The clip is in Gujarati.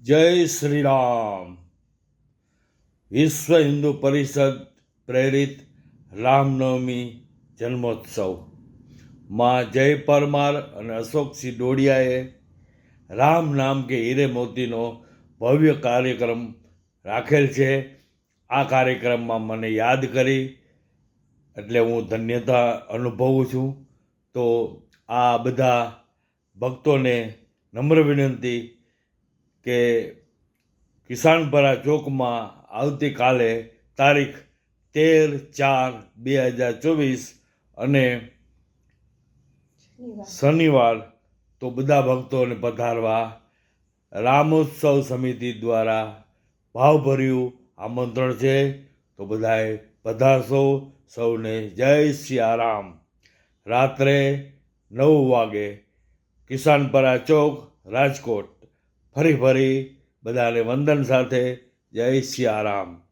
જય શ્રી રામ. વિશ્વ હિન્દુ પરિષદ પ્રેરિત રામનવમી જન્મોત્સવ માં જય પરમાર અને અશોકસિંહ ડોડિયાએ રામ નામ કે હીરે મોતીનો ભવ્ય કાર્યક્રમ રાખેલ છે. આ કાર્યક્રમમાં મને યાદ કરી એટલે હું ધન્યતા અનુભવું છું. તો આ બધા ભક્તોને નમ્ર વિનંતી કે કિસાનપરા ચોકમાં આવતીકાલે તારીખ 13/4/2024 અને શનિવાર તો બધા ભક્તોને પધારવા રામોત્સવ સમિતિ દ્વારા ભાવભર્યું આમંત્રણ છે. તો બધાએ પધારશો. સૌને જય સિયારામ. રાત્રે 9 વાગે કિસાનપરા ચોક, રાજકોટ. ફરી બધાને વંદન સાથે જય સિયારામ.